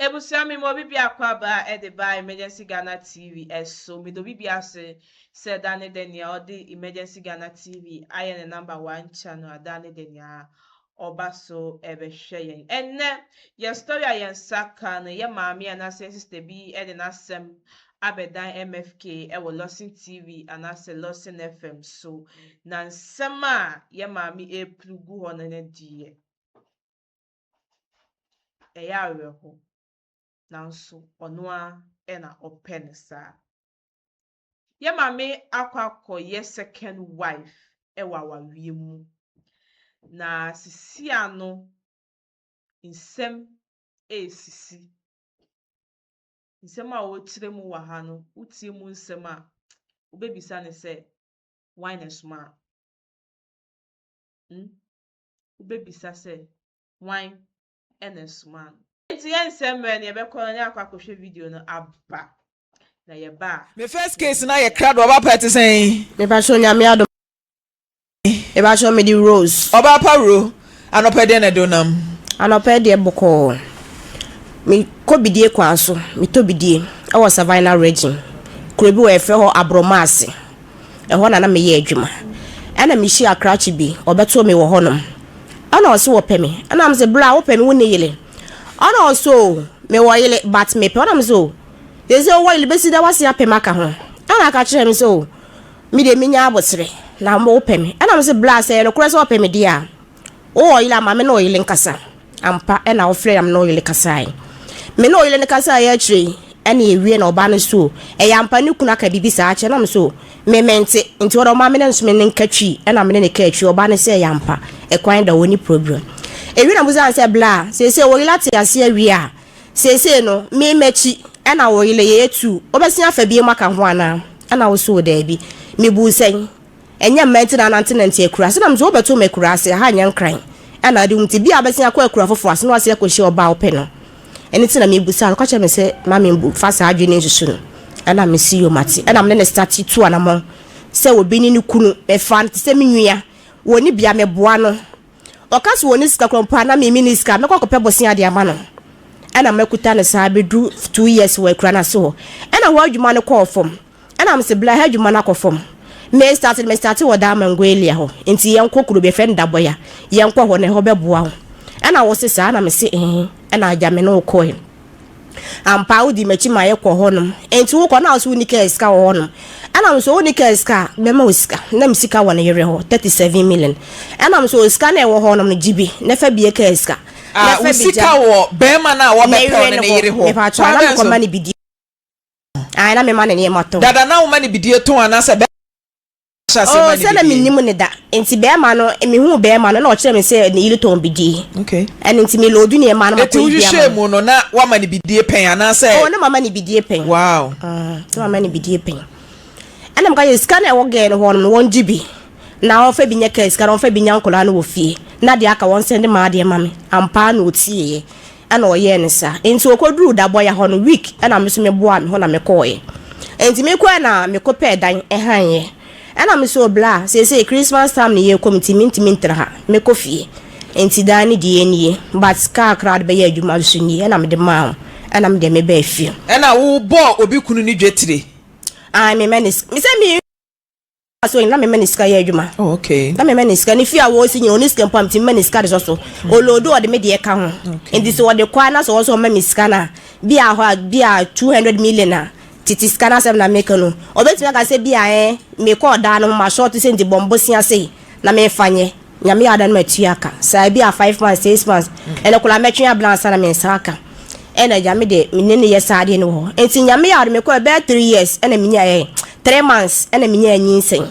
Ebusami mo bibi akwaba edeba Emergency Ghana TV so mi do bibi ase said Dani Denia or the Emergency Ghana TV I am the #1 channel Dani Denia Obaso ebe shayen enne your story ayen saka no ye mami and sister bi e na sem abedan MFK e wo Losin TV and ase Losin FM so na nsema ye mami e plugu ho na die e ya reho nanso ono a na open sa ye mami akwakọ ye second wife e wa wawie mu na sisi ano nsem sisi nsem a wo kire mu wa ha no utie mu nsem a obebisa ne se why na suma obebisa se why na suma enti ye nsem me ne be ko ne akwakọhwe video no aba na ye ba me first case na ye crowd oba party say me ba show nyame ado e ba show me the rose oba paro anopede na donam anopede boko me ko bidie kwa so me to bidie e wo Savannah region krobi wo efe ho abromase e ho na me ye adwuma ana me shi akrachi bi obeto me wo honom ana o se wo pemi ana am se bra wo pemi wo ne yele ana o so me wo yele but me pe ana am so they say wo yele besi da wase apemaka ho ana ka kire me so me de minya abosere na mo pemi ana am se bra se no kure se wo pemi dia o yele ma me no yele nkasa ampa e na wo fre am no yele kasai me no yele nkasa ya chiri ene ewie na oba no so e ya ampa ne kuna ka bibi sa ache na me so me mente nti wo ma me ne nso me nkatwi e na me ne katwi oba ne se ya ampa e kwan da woni problem ewie na buza se bla se wo yele ate ase awie a se no me mechi e na wo yele ye etu obesi afa bi maka ho ana ana wo so da bi me bu sen enya menti na nantenanti ekura se na me so obeto me kura se ha nya nkran ana de mti bi abesi akwa ekura fofo ase no ase akohye oba ope no eni tina me busa kwa che me se mama mbu fasa adwene nsusu no ana me si yo mate ana me ne start tu anamo se obi ni kunu e fan se me nwia woni bia me boa no okaso woni sika krompa na me miniska me kwakope bosia de ama no ana mekuta ne sa bedu 2 years we kura na so ana ho adwuma ne call form ana me se bla ha adwuma na call form me start wo da mangwelia ho enti yenko kuro be friend da boya yenko ho ne ho be boa ho ana wo se sa ana me se ana ajame no ko ampa udi mechi ma ye ko honom enti wo ko na so unika eska wo honom ana me so unika eska me ma oska na me sika wo ne yere ho 37 million ana me so oska na wo honom no jibi na fa bi ka eska na fa sika wo be ma na wo be pe ne yere ho me pa twa na ko ma ne bidi na me ma ne mato dada na wo ma ne bidi to ana se oh se na minnimu ne da enti be ma no me hu be ma no na o kire me se ne yile ton bidi okay and enti me lodu ne ma no ma ko bidi eti mu no na wa ma ne bidi pen ana se oh na mama ne bidi pen wow so mama ne bidi pen ana mka ye scan e wo ge no no won jibi na o fa bi nya ka scan o fa bi nya nkola no wo fie na de aka won send ma de ma me ampa na otie ana o ye ne sa enti okoduru da boya ho no week ana me so me boa me ho na me ko ye enti me ko na me ko pe dan e han ye ana me so bla say Christmas time ni ye committee minti ha me kofi enti dani die nie but car crowd be ye adwuma so ni ana me de ma ana me de me ba fi ana wo bo obi kunu ni dwetire me menis me say me so na me menis ka ye adwuma oh okay na me menis ka ni fi a wo si ni oni scan pam ti menis ka de so olodo o de me de ka ho enti so de kwa na so so menis ka na bi a 200 million na titi scanner sem na make no obetumi aka se bia me ko da no ma short se ndi bombo sia se na me fanye nyame ada no matuaka sa bia 5 months 6 months ene kula metwe ablansa na me saka ene jame de minene yesa de no ho enti nyame ya me ko be 3 years ene minya 3 months ene minya nyinsen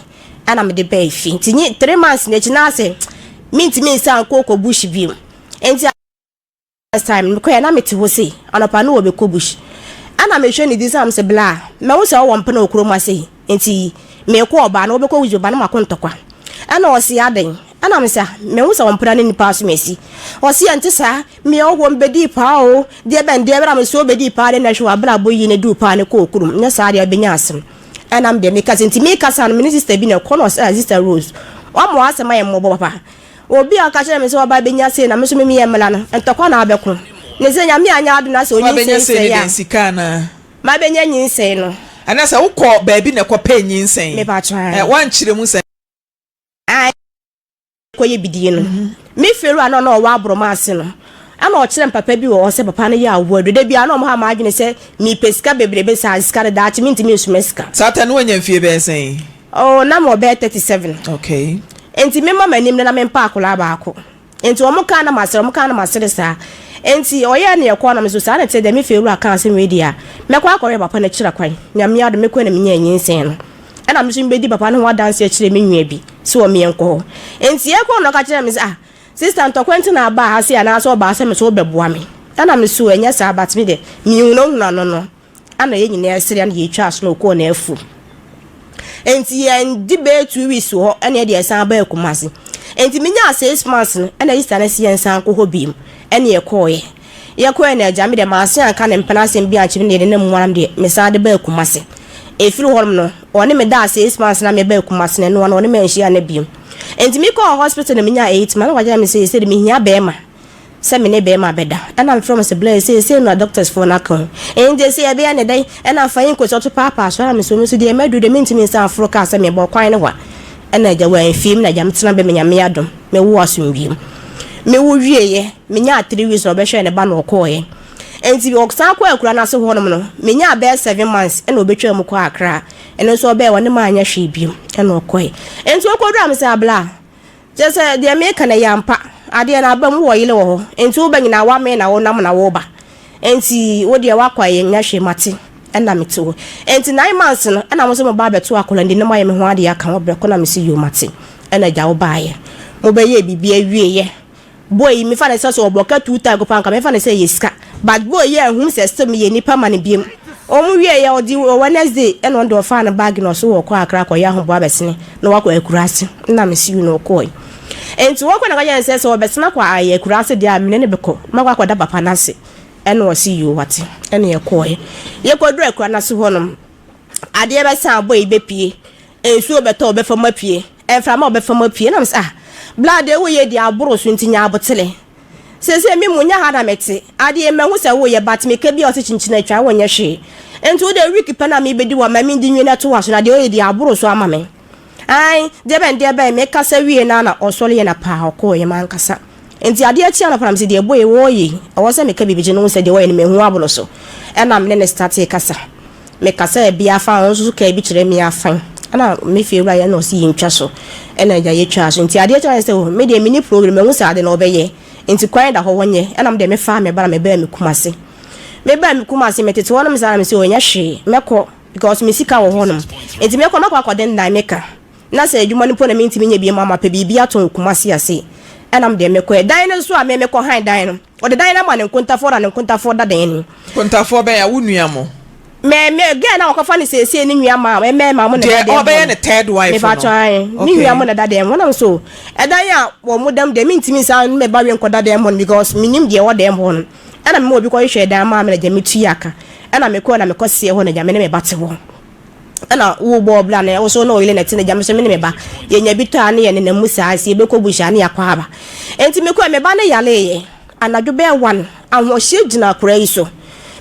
ana me de be fi enti 3 months ne china se minti min san ko bush bi enti last time ko na meti ho se anopa no obe ko bush ana me hwe ni disam se bla me wo se wo mpena okuro ma se enti me ko oba na obekọ wujo ba na makontokwa ana o se aden ana me se me wo se wo mpena ni nipa so mesi o se enti sa me wo mbedi pa o de ben de bra me so obedi pa de na hwe abra boyi ne du pa ne ko okuro nya sa de benya asem ana me de me ka enti me ka sa no me sister bi na kono sister Rose o mo asema ye mo papa obi aka kire me se oba benya se na me so me ye mela no entokwa na abekọ ne se nyame anya adu na se onyi se ya sika na ma benya nyinse no anasa wokọ baabi na kọ pay nyinsen me pa try wan kire mu se ai ko ye bidie no me feru ana na owa abromase no ana o kire papa bi wo se papa no ya awuadu da bia na o ha ma adwene se mi pesika bebrebe sa sika da chi minti mi sumeska satan wo nyamfie be sen oh na mo be 37 okay enti me mama nim na me pa akola ba ako enti o mo ka na masere sa enti oye na ekọ na me so sa na te de me feru aka ase media me kwa akore papa na kira kwan nyame ado me ko na me nya nyinsen no ana me so mbedi papa no ho dance akire me nwa bi se o me enko enti ekọ no ka kira me sa sister ntokwenti na ba ha se ana so ba se me so beboa me ana me so enya sa bat me de mi unu no ana ye nyina esere na ye twa so no ko na afu enti en di be 2 weeks ho ana ye de san ba ekumase enti minya 6 months no ana Easter na se san ko hobim ene ye koye na agya me de maase anka ne mpana asem bi anche me de ne mwaram de me sa de ba ekumase efiri holm no one me da 6 months na me ba ekumase ne no one me nhia na biem enti me call hospital na minya 8 man waja me say de me hia be ma se me ne be ma beda ana me from se bless say no doctors for na kan enti say be na dai ana fayin ko to papa so na me so de medu de minti me san afro ka se me bo kwan ne wa ana agya wa enfim na agya me tena be me nya me adom me wo asomwiem me wo wieye me nya 3 weeks obehwe ne ba na okoye enti bi oksan kwa akura na se honom no me nya be 7 months e na obetwa mu kwa akra eno so be woni ma anya hwe biem e na okoye enti okodu am se abla je se de me kana yampa ade na ba mu wo yile wo enti wo banyina wa me na wo nam na wo ba enti wo de wakwaye nya hwe mate e na meto enti 9 months no e na mo so mo ba beto akola ndi ne ma ye me ho ade aka wo bre ko na me si yo mate e na ja wo baaye mo be ye bibia wieye boy me fa na so oboka 2 tag ko panka me fa na say yeska but boy ye hum system ye nipa man biem omu wie ye odi Wednesday e no ndo fa na bag no so wo kwa akra ko ya ho bo abesene na wakọ akurase na me siu no ko enti wakọ na ga say so obesena kwa aye akurase dia me ne beko makwa kwa da papa na se e no siu wate e ne ye ko ye ko dura akura na se ho no ade e be san boy be pie ensu obeto obefa ma pie e fra ma obefa ma pie na me blood e wo ye di aboro so ntinya abotele sese mi munya ha na mete ade me hu se wo ye bat me ka bi o se chinchina atwa wo nya hwe enti wo de wiki pana me bedi wa ma mi ndi nwene to waso na de o ye di aboro so ama me ai de be me kasa wie na na osole ye na pa ko ye man kasa enti ade a tia na pana me se de boy wo ye o se me ka bibije no se de wo ye me hu aboro so e na me ne start e kasa me kasa e bia fa on so ka bi kire me afan ana me feel ya no si ntwa so ena ya ye twa so nti ade twa se o me de mini program hu sa ade na obeye nti kwan da ho wonye ena me de me fa me bara me ba me kumase me tete wonum sa me se onya hwe meko because me sika wo honum nti meko makwa kwaden dan meka na se adwuma ni po na me ntimi nya bi mama pe bibia to kumase ase ena me de meko dan no so a me meko han dan no o de dan na ma ne nkontafo da ne nkontafo da dan ni kontafo be ya wonua mo me ge na okofa ni sese ni nua ma me ma mo na de obey ne third wife me fa try ni nua mo na da dem wona so edan ya wo mo dem de mintimi sa me ba we nkoda dem mo because minim de wo dem ho no ana me obi ko hwe dan ma me na jami tu yaka ana me ko na me ko se ho na jami ne me bate ho ana wo bo bla na wo so na oyile na ti na jami so me ne me ba ye nya bi to ane ye ne na musa ase be ko busha ne yakwa aba enti me ko me ba na yale ye anadwo be 1 anwo hye gina kora yi so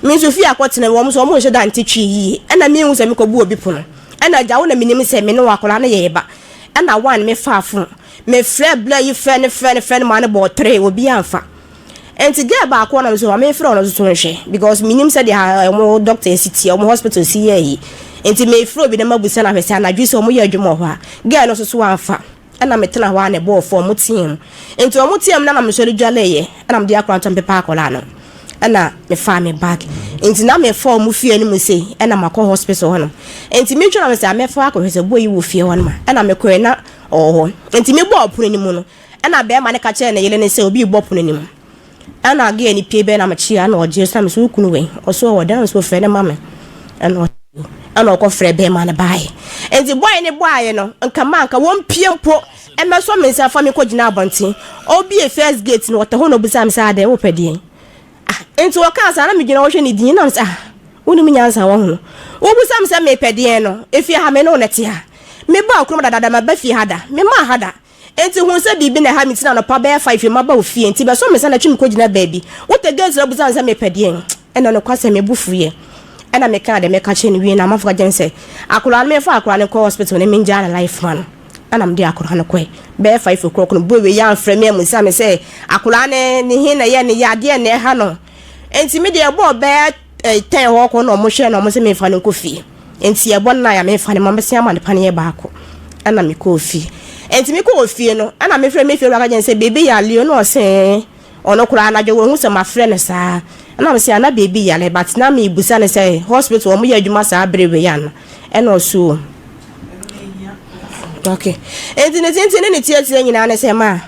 mi Sofia akotene wo so mo hye da ntitwi yi ana mi hu se me ko bu obi pono ana jawo na minim se me ne wakola na ye ba ana 1 me faafo me frɛ bla yi frɛ ne ma ne bo 3 obi amfa enti ge ba akọ na so me frɛ ono so nhwe because minim se de mo doctor city o mo hospital si yi enti me frɛ obi na mabusa na hwese na dwi se o mo ye adwuma ho a ge no so amfa ana me tena ho a na bo fo mo tiem enti o mo tiem na me so de dwale ye ana me de akọ antam pepa akola no ana me fa me bag enti na me fa mu fie ni mu sei ana makọ hospital hono enti me twona me se me fa akọ se boy wo fie hono ma ana me kọ na oho enti me bo opono ni mu no ana be ma ne ka che na yele ne se obi bo opono ni mu ana ge ni pie be na ma chia na oje so me so kunu we oso o dan so fe ne ma me ana okọ frɛ be ma ne bae enti boy ne boy no nka ma nka won pie mpo e me so me se fa me ko gina abonten obi e first gate no wote hono bisa me se ade wo pɛde enti waka na me gina wo hwe ni din na sa woni me nyansa wo ho wo busam se me pɛde no efi ha me no nete ha me ba okrom dada ma ba fi hada me ma hada enti hu se bibi na ha mitina no pa be 5 maba ofie enti be so me sana twim ko gina baby wo te girls ra buza me pede ena no kwase me bufuye ena me ka de me ka che ni wi na mafuka jense akura me fa akura ne ko hospital ne minja na life man ana mde akura no kwe be 5 o'clock no boy we ya frame me musa me say akura ne ni hin na ye ne ya de ne ha no enti me de bo be 10 ho ko no mo hwe no mo se me fa ne ko fi enti e bon na ya me fa ne mo be se ama ne pa ne ba ko ana me ko fi enti me ko fi no ana me frame me fi ro ka jense baby ya leo no se ono kura na jo hu se ma frɛ ne saa ana me se ana baby ya le but na me busa ne say hospital o mo ya adwuma saa brewe ya no eno so okay enti ne tie nyina ne se ma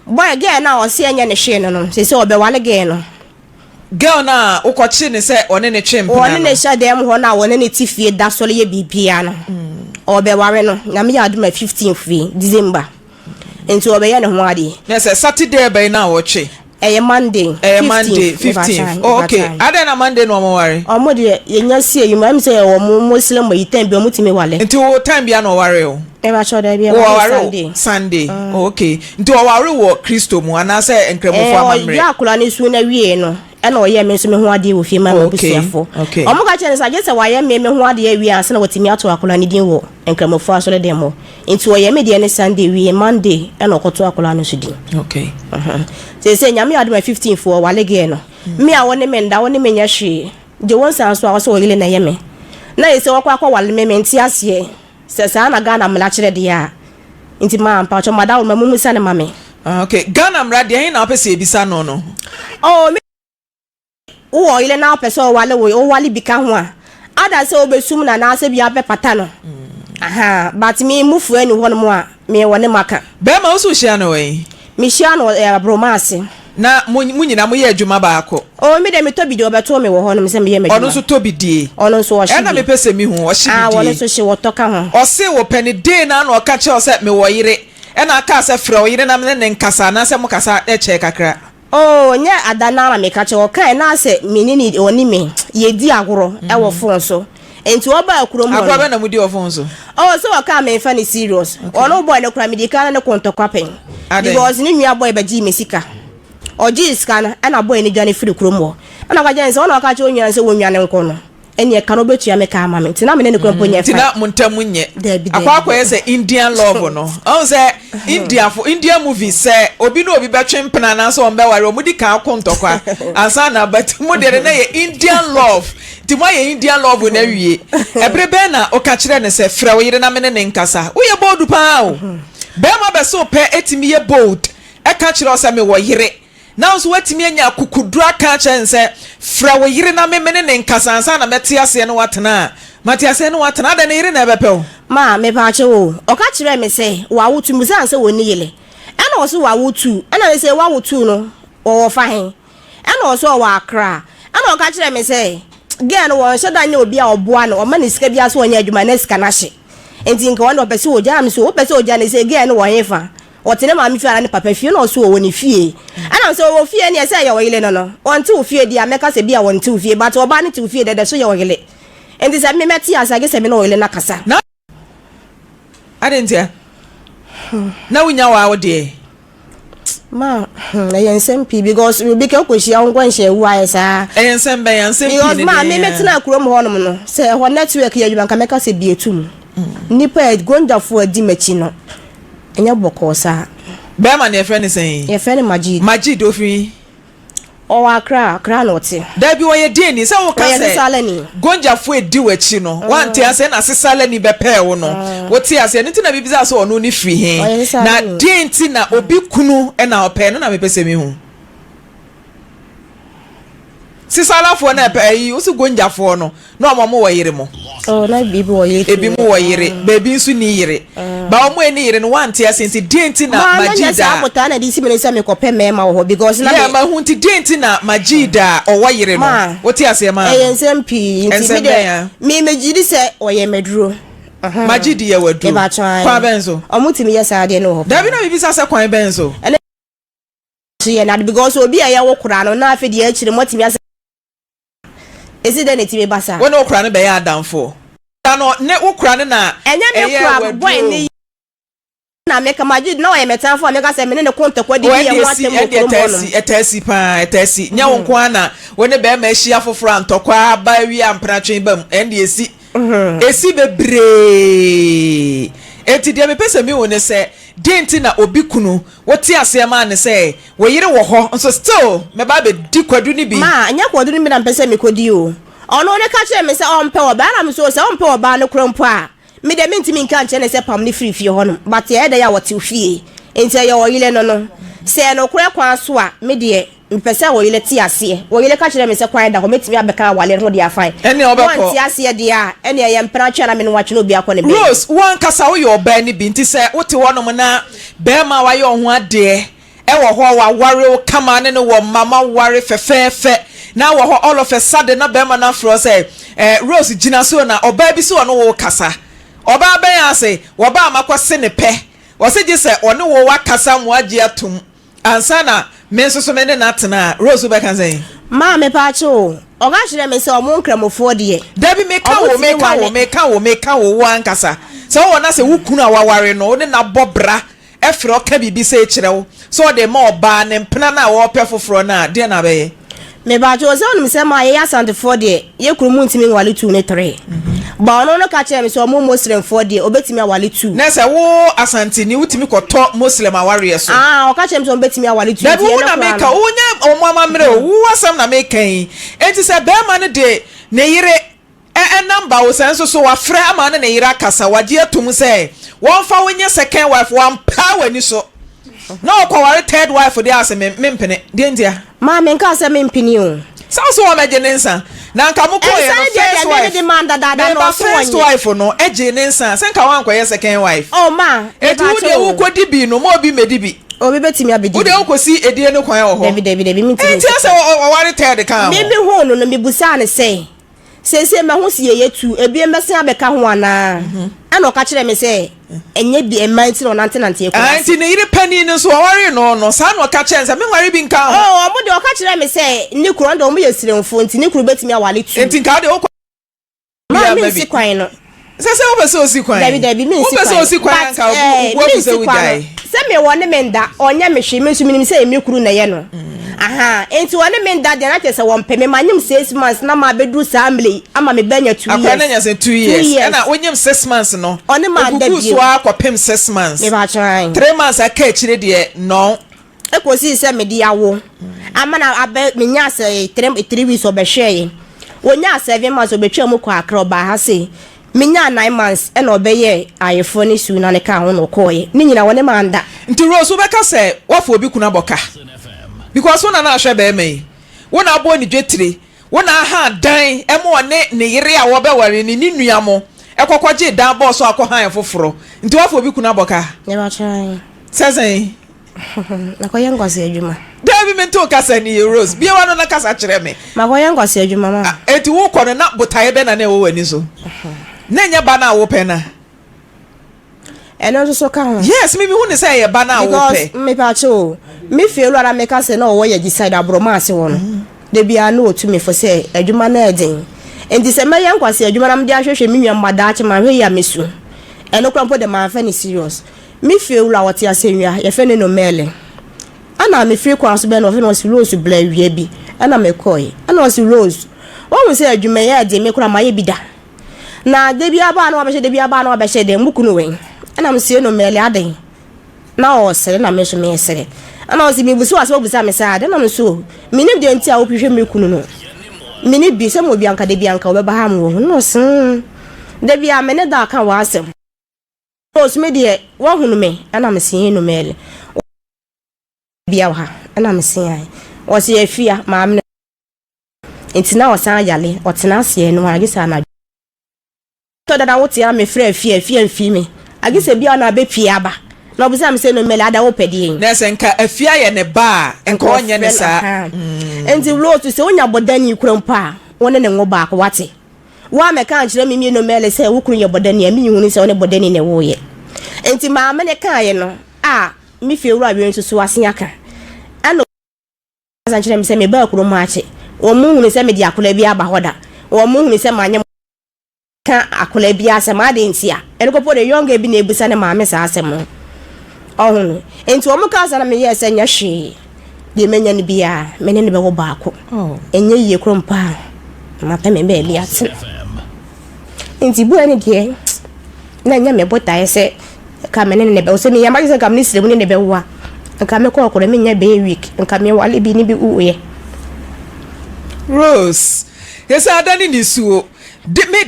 boy girl na o se anya ne hwe no no se obe wale girl no girl na ukochi ne se one ne twem one ne sha dem ho na one ne tifie da so le ye bibia no obe ware no na me ya aduma 15 free December enti obe ye ne ho ade na se Saturday be na wo twe Monday 15th oh, okay ada na Monday no mo ware omo de yenya sie yima am say wo muslim mo yitan bi omo timi wale enti wo time bia no ware o e ba shoda bia Sunday oh, okay enti wo ware wo Kristo mu ana se enkremofo amamre ya akula ne su na wie no ena oye me so me ho ade wo fi ma busuafo omo ka chene sa je se waye me ho ade wie anse na wotimi ato akula ne din wo enkremofo aso le demo enti oye me de ne Sunday wie Monday ena okoto akula no so din okay se nyame ade ma 15 for wale ge no me a woni me nda woni me nya hwe de won san so a wo so yele na ye me na yese wakwa wale me enti ase se sa na Ghana mla kire de ya enti ma ampa cho madawo ma mumu sa ne ma me okay Ghana mra de hin na opese ebisa no no oh me wo ile na opese wale wo wale bika ho a ada se obesum na ase bia be pata no aha but me mufu ani ho no mo a me wone maka be ma usu hia no we Mishia no bromance na munyina mo ye adwuma baako o me de me to bidie obeto me wo ho no me se me ye me ono so to bidie ono so wo hye na me pese mi hu wo hye bidie ono so hye wo toka ho o se wo peni de na na o ka che o se me wo yire na aka se frɛ wo yire na me ne nkasa na se mo kasa e che kakra oh nya adana na me ka che o kan na se menini oni me ye di agoro e wo fon so enti oba akuro mo akuro na mudi ofon so oh so o ka me fa ni serious ono boy ne kura me di kan ne kontokwapen because ni nua boy ba ji mesika oji scan ana boy ni dwane free kuro mo ana ka jense ono ka che onwa se wonwa ne nko no eni e ka no betua me ka ama me tina me ne kuro mpo nya fa tina muntamu nye akwa yese Indian love no on say Indian movie say obi no obi betwempena na so ombe ware omudi ka akontokwa ansa na but mo de na ye Indian love ti mo ye Indian love na wie ebrebe na o ka kire ne se frɛ wo yire na me ne nkasa wo ye bold pa o be ma be so pe etimi ye bold e ka kire o se me wo yire now so watimi anya kukudura ka chense fra wo yire na memene ne nkasansa na metiase no watena matiase no watena da ne yire na ebepɛ ma me pa che wo o ka kire me se wa wotu musa nse woni yele ana o so wa wotu ana me se wa wotu no wo fa hen ana o so wa akra ana o ka kire me se ge no wo hye da nya obi a oboa no o ma ne sika bia so onya adwuma na sika na hye enti nka wo no pese wo ja me so wo pese wo ja ne se ge no wo hefa otene ma mi fi ara ne papa fie na o so wo ni fie ana so wo fie ne se ye wo yile no no onti wo fie dia meka se bia wonti wo fie but oba ne ti wo fie de so ye wo yile enti se me meti asa ge se me no wo yile na kasa na adentia na wunya wa wo de ma na yensem pi because we be ka kwhia wo nkwanhia wu aye sa yensem be yensem pi because ma me metina kuro mo honom no se ho network ya dwuma ka meka se bietum nipa gonjafo adi machi no enya boko sa be ma ne friend say ye friend Majid ofin o akra no te da bi wo ye de ni se wo ka se gonjafo edi wachi no wante ase na sesala ni be pe wo no wo ti ase ni tina bibisa so ono ni free he na de nti na obi kunu e na ope no na me pese mi hu sisala fo na pe yi usu gonjafo no na omo wo yire mo oh na bibi wo yire ebi mo wo yire bebi nsu ni yire ba omo eni yire no wanti asensi denti na Majida ma amota na di simene se me kope mema wo because na ma hunti denti na Majida o wo yire no woti ase ma yensem pi nti me de me mejidi se oye meduro Majidi ye waduro kwa benzo omuti me yesa ade no ho dabi na bibi sase kwan benzo ye na because obi aye wo kura no na afedi a kire motimi ase esi de netime basa wona okura ne be ya adamfo no ne okura ne na enye me kura boy ne na make majid na o metan for make say me ne konta kwadi bi e watem etasi pa etasi nya won kwa na woni be ma hia foforo antokwa ba wi ampratwen bam ende esi bebre eti de me pese mi woni se denti na obi kunu woti ase ma ne se wo yire wo ho so still me ba be di kwadu ni bi ma nya kwadu ni bi na pese me kodi o ono ne ka kire me se o mpe wo ba na me so se o mpe wo ba ne krompo a me de minti min kan chene se pam ne free ho no but ye da ya wote fie enti ye wo yile no se no kure kwa so a me de mpese wo yile ti ase wo yile ka kire me se kwa da ho metimi abeka wale ho de afan ene obeko won ti ase de a ene ye mpra twa na me no wache no bi akọ ne be Rose wan kasa wo yo ba ni bi nti se wote wonom na be ma wa yo ho ade e wo ho wa ware o kama ne no wo mama ware fefefe na wo ho all of a sudden na be ma na fro say Rose gina so na oba bi so no wo kasa oba ben ase wo ba amakwose ne pe wo se ji se one wo wa kasa mo agi atum ansa na me so so me ne na tena Rose be kan say ma me pa cho o ga hire me se o mo nkramofo de Debi meka wo wan kasa se wo na se wo kunu awaware no ne na bobra efre o ka bibi se kirewo so de ma oba ne mpena na wo pe foforo na de na be me ba jo se onum se ma ye asante for de ye kuru mu ntimi nwale 2 ne 3 ba ono no ka kire me se o mo muslim for de obetimi awale 2 na se wo asante ni wutimi koto muslim aware so o ka kire me se obetimi awale 2 Debi wo na meka wonya omama mre wo asam na meka yi enti se be ma ne de ne yire number wo senso so wa frɛ ama ne yira kasa wagye atum sɛ won fa wonye second wife wan power ni so na okware third wife de ase mempene de ndia ma me nka se mempini o so wo meje nensa na nka moko ye no first wife no eje nensa se nka wan koye second wife oh ma etu de wo kodi bi no mo bi medibi obi betimi abedi wo de wo kosi edie ne kwan wo ho debi mintimi enti se wo ware third kan me ho no me busa ne se se ma ho sie yetu ebie mbese abeka ho ana ana o ka kire me se enye bi emanti no nante ekwa anti ne yire pani no so ware no sa na o ka kire se me ware bi nka ho o mo de o ka kire me se ni kuro ndo mo yesiremfo nti ni kuro betimi awale tu enti nka de o ma mi si kwan no se o be so si kwan David mi si kwan o be so si kwan nka wo bu se wujai se me wone me nda onya me hwe me so minim se emi kuro na ye no aha enti wone me nda de na chese won peme manyim 6 months na ma bedu samble ama me banya 2 years akwa na 2 years na onyim 6 months no one ma nda bi so akopem 6 months me ba chan 3 months aka chire de no ekosi se me di awo ama na abe me nya se 3 weeks obehwe wonya 7 months obetwa mu kwa akra ba ha se me nya 9 months e na obeye ayefo ni su na ne ka ho no koye ni nyina wone ma nda nti Rose beka se wafo obi kuna boka because wona na ahwe be mai wona abo ni dwetire wona ha dan emo ne yire a wo be ware ni nua mo ekokwaje dan bo so akohan foforo nti wafo obi kuna boka ne ba chan sezen na ko yen kwase adwuma Debi mento kasa ni Rose bia wano na kasa kire me ma ko yen kwase adwuma ma eti wo kono na botae be na na wo wani so na nya ba na wo pe na eno so ka ho yes me hu ne say ye ba na wo pe me pa cho me feel ara me ka se na wo ye decide abroma ase won de bia na otu me fo say adwuma na edin enti se me yen kwase adwuma na me de ahwehwe me nwa mmada che ma hwe ya mesu eno krampo de ma fa ni serious me feel la wote ase nwa ye fe ne no mele ana me free kwa so be no fe no si Rose bla wie bi ana me koi ana si Rose wo se adwuma ye de me kura ma ye bi da na de bia ba na wa be de bia ba na wa be de mukunu wen ana msie no mele aden na o sere na me so me sere ana o si mi busu aso busa me sa aden na so mini de ntia wo hwehwe me kunu no mini bi se mo bi anka de bi anka wo be ha mo no sen de bia me ne da kan wa asem o so me de wo hunu me ana msie no mele bia wa ana msie ai o si afia ma am entina o san yale o tena se no agisa na to da wo tia me frɛ afia mfi me agise bia na be pia ba na obusa me se no mele ada wo pedi na se nka afia ye ne ba nka onye ne sa enti Rose se onya bodani kurampa wone ne ngo ba ko wate wa me kan kire me no mele se wo kuru ye bodani ami hu se wone bodani ne wo ye enti ma me ne kan ye no mi fi ewura bi nso so asen aka ana asan kire me se me ba kuru ma ache wo mu hu se me di akola bi aba hoda wo mu hu se ma anya ka akola bi asem ade ntia ene ko po de yonga bi na ebusa ne maame sa asem oh enti o muka sa na me yes anya hwe de menya ne bia me ne be wo baako enye yie krompa ma pe me be bia ate enti bu ani de na nya me bota ese ka me ne be o se me ya ma se ka me sire mu ne be wa nka me ko me nya be week nka me wale bi ni bi uye Rose yes adani ni suo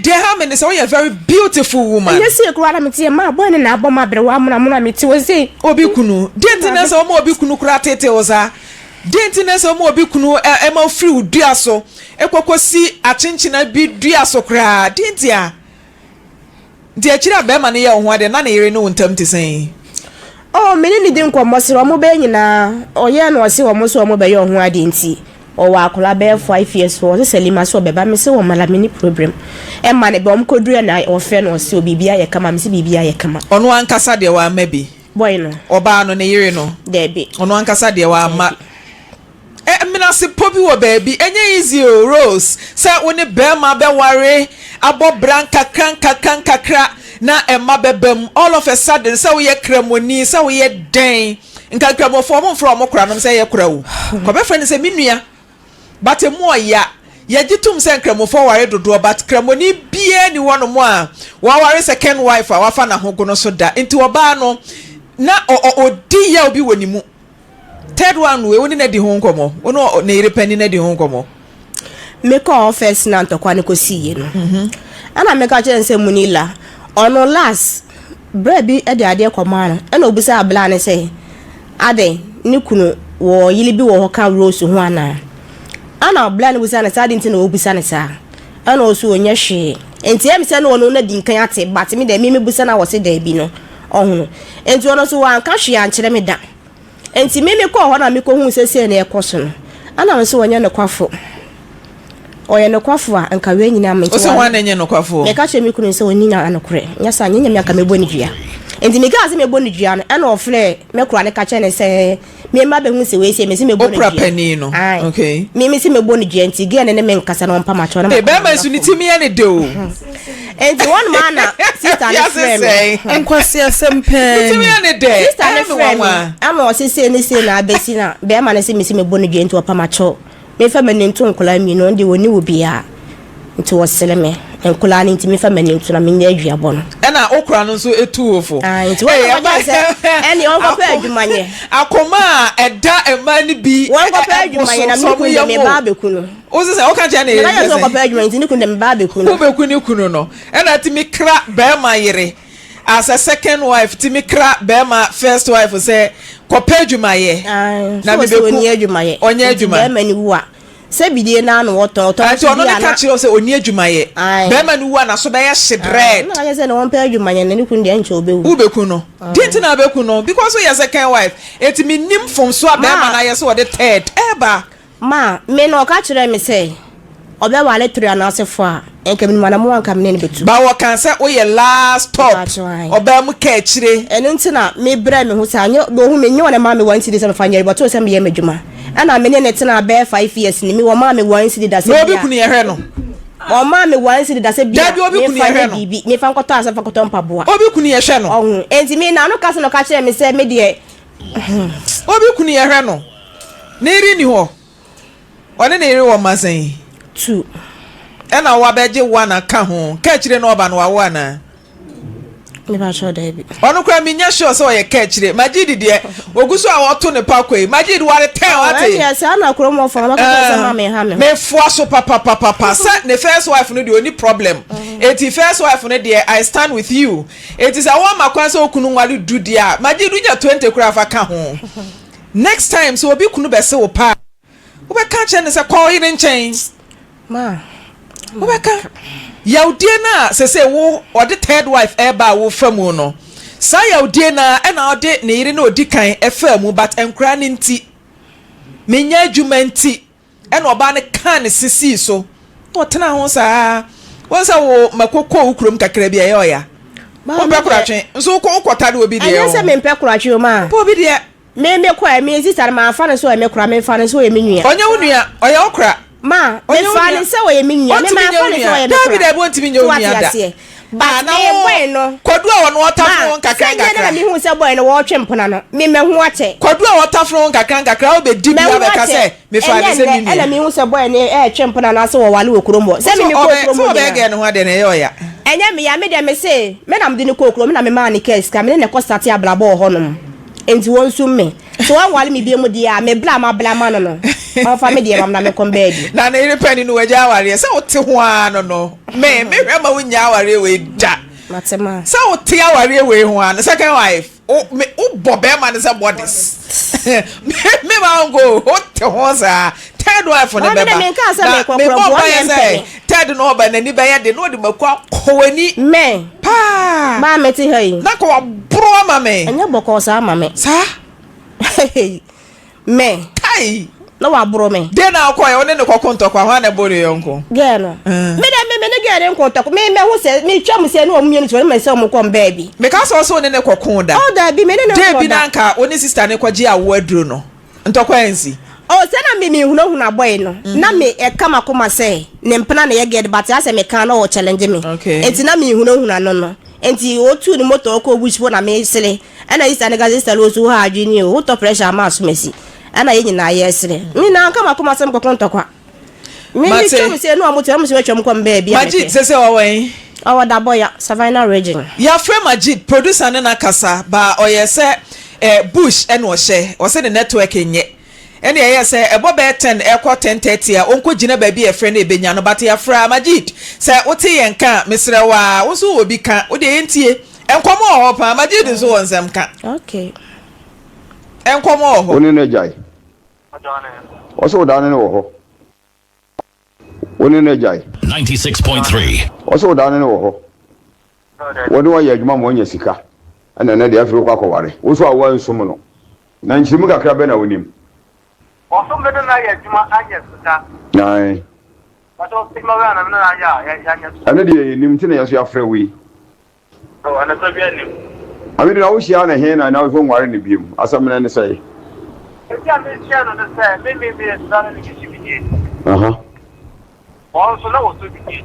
they have me say you're a very beautiful woman. Yes, you kura me tie ma boy na abo ma bre wa muna me tie we obi kunu dentina say o obi kunu kura tete oza dentina say o obi kunu e ma free udua so ekokosi achenchina bi dua so kura dentia de akira be ma ne ye ho ade na yere no ntam te sen oh me ni din ko mo se o mo be nyina oye na o se o mo so o mo be ye ho ade nti o wa akola be 5 years for se selima so be ba me se wo mala mini problem e ma ne be o mo koduru na o fe no se obibia ye kama me se bibia ye kama ono ankasa de wa mabi boy no oba no ne yere no debi ono ankasa de wa ma mina se pobi wo baby enye easy o Rose se woni be ma be ware abo branka kakra na emma bebem all of a sudden se we ye kremoni se we ye den nka kremofo mo from kra no se ye kra wo ko be friend se minua but mo ya ye gitum se kremofo ware dodo but kremoni bie ni wono mo a wa ware second wife a wafa na hogo no so da enti oba no na odi ya obi woni mu third one we woni na di ho nkomo ono na ire pani na di ho nkomo me ko first na ntokwa ne ko siye no ana me ka chere se munila ono last brebi e de ade komano ana obusa abla ne se ade ni kunu wo yili bi wo ho ka Rose ho ana obla ne busa ne sa ade ntina obusa ne sa ana osu onye hwe enti em se na ono na di nkan ate but me de me busa na wo se da bi no ohunu enti ono so wan ka hwe ankere me da enti me ko ho na me ko hu sese na ekoso no ana nso wonya ne kwafo oye no kwafo a nka we nyina me o se wan enye no kwafo me ka che me kunu se woni na anokore nya sa nyenya me aka me boni dua enti me ga se me boni dua no ana ofre me kura ne ka che ne se me ma be hu se we se me se me boni dua opra pani no okay me se me boni dua enti ge ne me nkasa no mpa ma cho na e be ma su ni timi ya ne de o enti one man na sister ne friend enkwasi asempe timi ya ne de sister ne friend ama o se ne se na abesi na be ma ne se me boni dua enti opa ma cho me fa mani ntu nkola mi no ndi woni obia nti wosele me nkola ni nti me fa mani ntu na me nya adwuabɔ no na okura no so etu ofo nti won ba se eni on ko pa adwumanye akoma eda ema ni bi won ko pa adwumanye na me kun me ba be kunu o se o kan je na na so ko pa adwumanye nti ni kun me ba be kunu ko be kunu kunu no na ti mi kra be ma yire as a second wife ti mi kra be ma first wife say ko pa adwumaye na me be kunu adwumaye onye adwuma be ma ni wu a se bidie na no woto ati ono ne ka kire o se oni adwumaye be ma ni wu na so be ye shedred na ya se na won pa adwumaye na ni kun de nche obewu ubeku no dinti na beku no because we your second wife eti mi nim from so be ma na ye so the third eba ma me no ka kire me se obe wale 3 na asefo a enke mi mana mo anka me ne betu ba wo kan se o ye last stop obe mu ka kire enu ntina me bra me hu sa anye do hu me nye wona ma me wanti de se me fanyere but o se me ye madwuma ana me ne tina be 5 years ni me wo ma me wanti de da se bia obi kunu ye hwe no o ma me wanti de da se bia obi kunu ye hwe no me fa nkoto asa fa koto mpaboa obi kunu ye hwe no ohun enti me na no ka se no ka kire me se me de obi kunu ye hwe no na iri ni ho one na iri wo masen 2 ena wa beje one aka ho ka kire no oba no wa wa na me ba sure da bi onu kwa mi nya sure so ye ka kire magidi de oguso a woto ne pakoi magidi ware 10 wate ya sa na kro mo fa ma ka se ma me ha me me fo so papa sa ne first wife no de oni problem eti first wife no de I stand with you it is a one makwan so okunu nwale du dia magidi nya 20 kura fa ka ho next time so obi kunu be se wo pa wo be ka che ne se kwa ire nchen ma wo be ka yaudie na se wo ode third wife eba wo famu no sa yaudie na na ode ne yire na odi kan efamu but enkra ne nti menya adwuma nti na oba ne kan ne sisi so wo tena ho sa wo sa wo makoko ukrom kakra bia ye oya wo be kura twen nso ko ukota de obi de anya se me mpe kura twen ma po obi de me kwa me sister ma fa ne so me kura me fa ne so ye menua onye wunua oya okra ma me fa ne se wo ye menua me ma fa ne so ye me David e bon timi nyo nya da But boy no. Kodu a wono otafro nkakran kakra. Na me hu se boy no wo twempona no. Me hu ate. Kodu a otafro nkakran kakra obedi bia be ka se me fa de se ni. Na me hu se boy no twempona na so wo wale okromo. Se me ko okromo. So be ge no ho de ne yo ya. Enya me ya me de me se me na me de ne ko okromo na me ma ne case ka me ne ko start ablabo ho no. Enti won sum me. So wan wale me bia mu dia me bla ma no. Ma fa me dia mam na me kom baby. Na na ire pani no waja aware se wote ho ano no. Me hwe ma wonya aware we da. Matema. Se wote aware we ho ano second wife. Me bobe man say bodies. Me ma go wote ho sa. Third wife no beba. Me ka say me me bobe say third no ba na ni be ye de no de makwa kowani. Me. Pa. Ma meti hei. Na ko bro ama me. Anya boko sa ama me. Sa? Me. Kai. No wa bro me. De na akoy one ne kokonto kwa hwa na bori yonko. Ge no. Me ne ge re nkonto. Me hu se me twam se no omu so me se omu kom baby. Me ka so ne kokon da. Oh da bi me ne de bi na nka oni sister ne kwaji awo aduro no. Ntokwa ensi. Oh se na me hu boy no. Na me e kama koma se ne mpena na ye get but ase me kan no challenge me. Enti na me hu no. Enti otu ni moto ko bushbo na me sele. Ana isa ne gazi sele osu ha adwini o to pressure ma so mesi. Ana ye nyina ye sele. Mi na kama koma sem kokonto kwa. Mi twam se no amoto am se wetwam kwa baby. Majid sese wawen. Awa da boy Savannah region. Ya frame Majid producer ne na kasa ba oyese bush ene o hye. O se ne network enye. Ene ye se ebo be 10 ekọ 10:30 a onko gina ba bi e frɛ na ebenya no bate ya fra Majid se wote ye nka mesre wa wo so obi ka wo de yentie enkomo ho pa Majid so won sem ka okay enkomo ho oni na jai o so da ne wo ho oni na jai 96.3 o so da ne wo ho woni wa ye adwuma mo nya sika ana na de afiro kwa kware wo so awan sum no na nchimu kakra be na wonim also better na ya juma anya suka nai wato sigma wa na na ya ana de nim tine ya so afra wi oh ana so bia nim ami na wo hia na he na na wo nware ne biem asamna ne sai ya me sia no na sai me sana ni kishibije aha also na wo so bije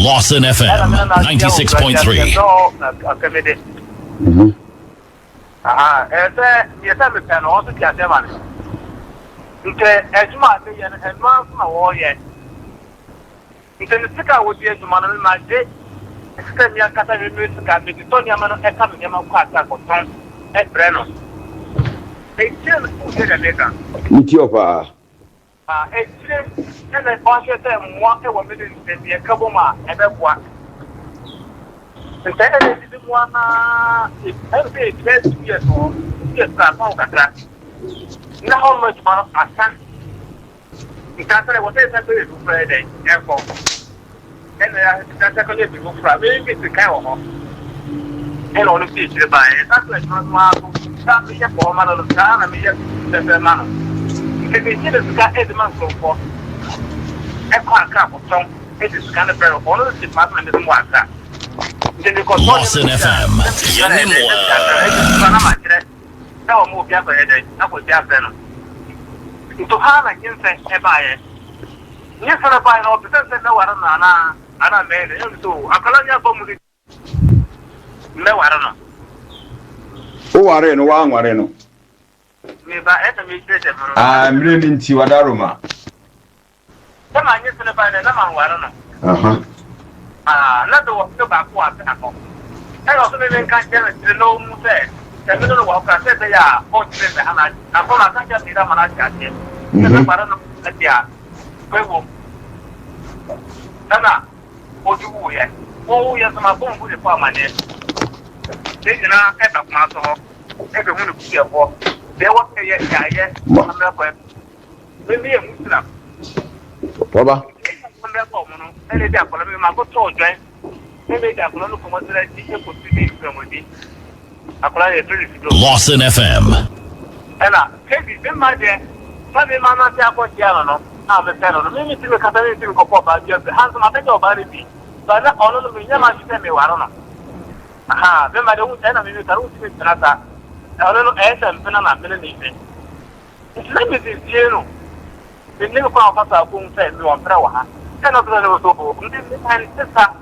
Lawson FM 96.3 akamede mhm aha yesa me pano also ti asema ni nke ejuma de ye na advance na wo ye nke ni sika wo di ejuma no ma de sika mi akata mi mi sika me to ni ama no e ka me ma kwa ata ko ton e breno e tien ku de de meka nti opa e tien na ba she te mo e wo me de de ka bo ma e be kwa nke e de mo na e be 2 years o ye ka pa o katra na how much man asan ikatare wote sa be du friday efo ene ya ta ko le du friday be se kai wo ene onu ti chire ba e ta ko ma ko ta mi ya ko ma no ta na mi ya se ma no ke be chire ka e de man so ko e ko aka ko ton e de ska na pero onu ti ma na me mo aka Lawson FM Yanemo na ma chire na o mo bia ko e de na ko bia fe no to hana kinse e baaye ni fara baaye no be se na wara na ana me ne so akala nya ba mu me wara no o ware no wa nware no me ba e ta me chete mre ni nti wadaroma kama ni fara baaye na ma wara no aha na do to ba ko ata ko e no so me kan jere no mu se se no wa ka se ya o chire me ana apo na kan jere na mana ka che na para no atia ko wo ana o ju wo ye o ya sama bon bu de pa mane de na e ta kuma so e be hu ni ku ye bo de wo ke ye ya ye na me ko me mi e musira baba me ko mo no e le da ko me ma ko to join me be da ko no ko mo sira ti e ko ti ni ko mo di akora ye tiri fido Lawson FM ela kebi be ma de fa me ma na ti akọ ti ara no a me pero no me ti me kata ni ti ko po ba je hands ma te jo ba ri bi ba na ono no me nya ma ti me waro no aha be ma de un tena me me taru ti me trata ono no e sem pena na me ni be na me ti jeno be ne ko fa sa ko un fe me on pra wa ha tena to no so bo ndi me tan tsa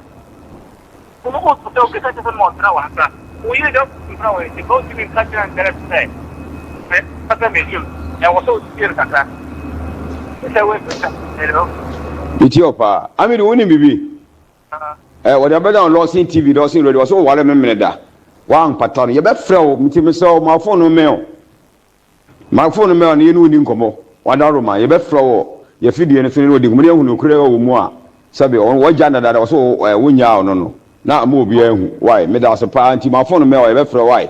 Como o que está fazendo mostrar o atra. O ia deu para o de go to catch and get say. Passa mesmo. É o seu tiro cara. Isso é o hello. Ethiopia. Ami do woni bibi. What about on Lawson TV, Lawson Radio, so wale me meneda. Wan pattern, ye be frɛ me ti me so my phone no mail. My phone mail ni enu ni nkomo. Wada roma ye be frɛ wo ye fidie ne fini odi gumuri ehunu no kure wo mu a. Sabe on wagya na dada so wonya no no. Na mo obi ehu. Why? Me da so pa anti my phone mail ye be frɛ why?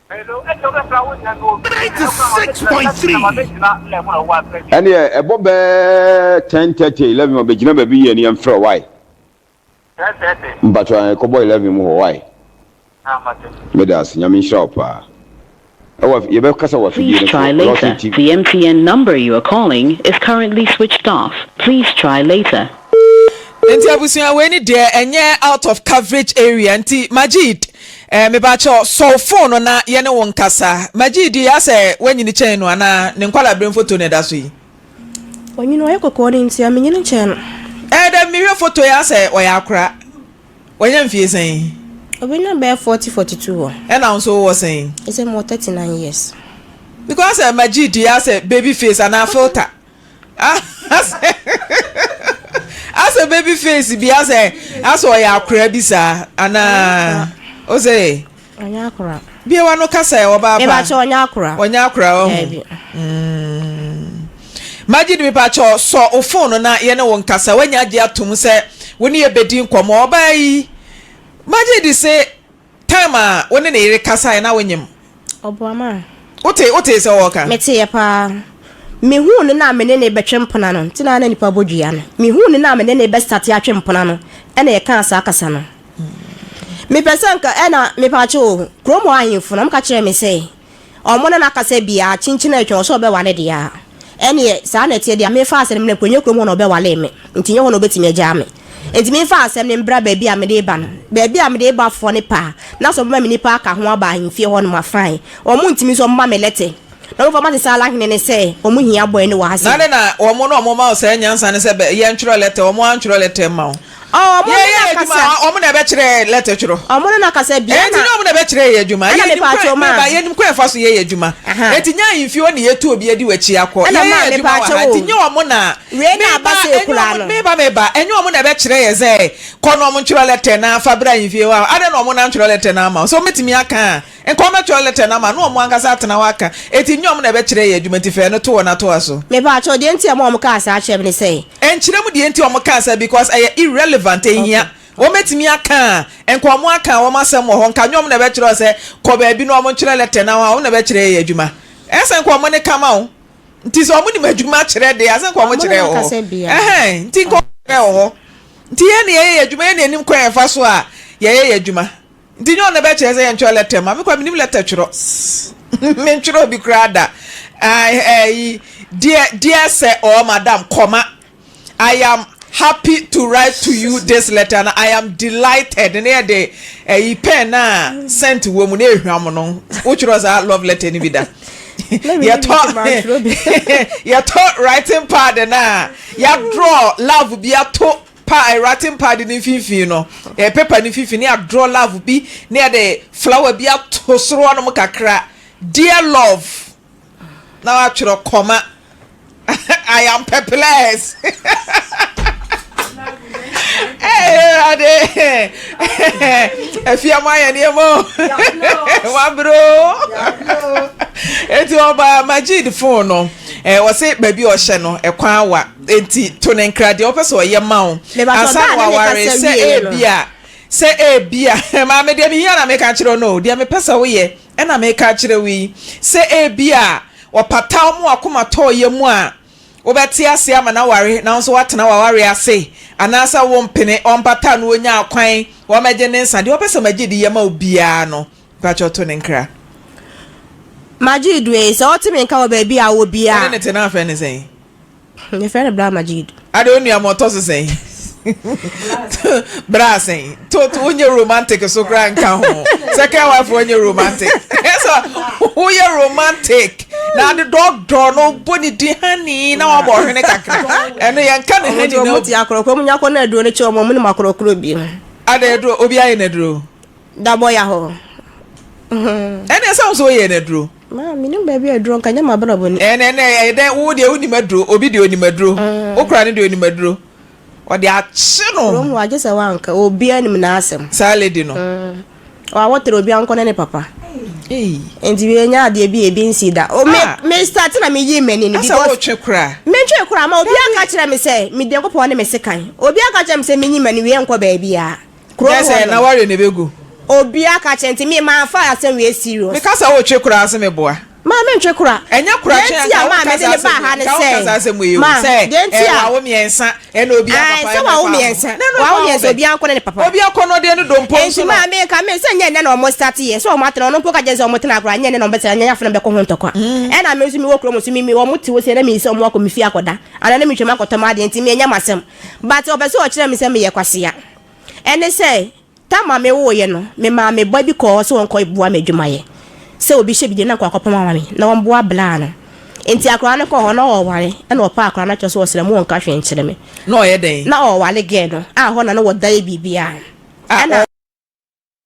Hello, e to be frɛ wo nya no. 96.3. And yeah, ebo be 10:30 11 obegina ba bi ye ni em frɛ why? But I could boy 11 more why? Medas, Yamin Shop. Please try later. The MTN number you are calling is currently switched off. Please try later. Enti abusia we ni there enye out of coverage area nti Majid me ba cho so phone na ye ne won kasa Majid ya se wanyini chen no ana ne nkwala brem photo ne da so yi wanyini oye kokko ni nti amenyini chen da mi hwe photo ya se oya akra wanya mfie sen obenya be 40-42 na so wo sen is more 39 years because Majid ya se baby face ana filter as a baby face bi as oya akra bi sa ana o say onya akra bi wa no kasa e wo ba ba cha onya akra o Majid mi pa cho so o phone na ye ne won kasa wanya age atum se woni e bedi nkomo oba yi Majid say time a woni ne yire kasa na wonyem oboama ote se wo ka mete ye pa me hu ne na me ne betwempona no tina na nipa bodua no me hu ne na me ne be start ya twempona no ena ye kan asa akasa no me pesanka ena me pa cho kromo ahimfo na mka kire me say omo na akasa bia chinchina atwa so be wale dia ene sa na tie dia me fa asem ne kwenye kromo na be wale me ntinye ho no betimi agya me enti me fa asem ne mbra ba bia me de ba no ba bia me de ba fo ne pa na so ma me nipa aka ho aba ahimfie ho no ma fine omo ntimi so ma me lete na over ma sala hene ne say omo hia boy ne wa hase na omo no omo ma o say nyansa ne say be ye ntwro letter omo antwro letter ma omo na kasa omo na be kire letter twro omo na kasa bia na enti omo na be kire ye adwuma ye nim kwa fa so ye adwuma enti nya yimfi o ne yetu obi adi wachi akọ ye adwuma wa enti nya omo na we na abase ekula no me ba enyo omo na be kire ye say kono omo ntwro letter na fa bra yimfi wa ade na omo na ntwro letter na ma so metimi aka enko ma ntwro letter na ma no omo angasa atena waka enti nya omo na be kire ye adwuma ti fe no to na to aso me ba cho de enti omo ka asa ache me say enchire mu de enti omo ka asa because irrelevant ehia o metimi aka enkomo aka wo masem wo nka nyom na be kire se ko ba bi no omo kire letter na wo na be kire ye adwuma esen komo ne kama wo nti so omo ni madwuma kire de asen komo kire wo nti ko kire wo nti ye ne ye adwuma ye ne nim ko enfa so a ye adwuma nti nyom na be kire se ye kire letter ma me ko nim letter kire me kire bi krada dear sir or madam comma I am happy to write to you this letter and I am delighted near the pen na sent woman ehwam no which was a love letter ni bida you taught writing pad na ya draw love bi ato pa writing pad ni fifi no paper ni fifi ni draw love bi near the flower bi ato soro no kakra dear love now actually comma I am perplexed. If you are my anymore, one bro. Eti oba Majid phone no. Was it baby or channel a kwawa. Eti tonen kradi opeso ye maun. Asa wa ware say bia. Say bia. Ma me dem here na make achiro no. Dia me pesa we ye. E na make achiro we. Say bia. Wapata mu akoma to ye mu a obeti ase ama na ware na nso watena wa ware ase anasa wo mpene ompata no onya akwan wo meje ne nsa de opese Majid ye ma obia no pacho to ne nkra Majid we so otimi nka wo ba bia wo bia ne tena afa ne sen ne fe bra Majid ade onu amoto so sen bra sen to onye romantic so kra nka ho second wife onye romantic so who you romantic na the dog door no boni di hani na wa bo hwene kakra eno ye nka ne hani no ti akorokro mu nyako na adu ne che omo mu ne makorokro bi adedro obi aye nedro da boy ho ene sound so ye nedro ma me nim baby adro kan nyama bra boni ene de wo de oni madro obi de oni madro okra ne de oni madro o de achi no rom wa je se wanka obi anim na asem sa lady no wa wotere obi anko ne papa enti we nya ade bi ebi nsi da o me start na me yi mani ni because wo twekra me twekra ma obi aka kire me say me de nkopɔ ne me sekan obi aka kire me say me yi mani we enko ba bia yes na ware ne begu obi aka kire enti me ma fa asem we serious because wo twekra ase me boa ma me twekra enya kura chen ya ma me de ne ba ha ne say ma say wa wo miensa ena obi aka pa wa wo miensa obi anko ne papa obi anko no de no dompo so ma me ka me say nya na o mo start ye so o ma tra no mpo ka je so o mo tena akura nya na o betera nya afuna be ko ho ntokwa ena me so mi wo kro mo so mi wo mo ti wo se na mi se o mo ko mi fi akoda ana na mi twema akoto ma de enti me nya masem but o be so o kire mi se me ye kwase ya ene say tama me wo ye no me ma me boy bi ko so won ko ibua me dwuma ye se obi hye bi na kwa kopama mami na won boa bla no enti akra ne ko ho na o ware na o pa akra na cho so o sere mo won ka hwe nkyere me na o ye den na o wale ge no a ho na no woda ye bibia ana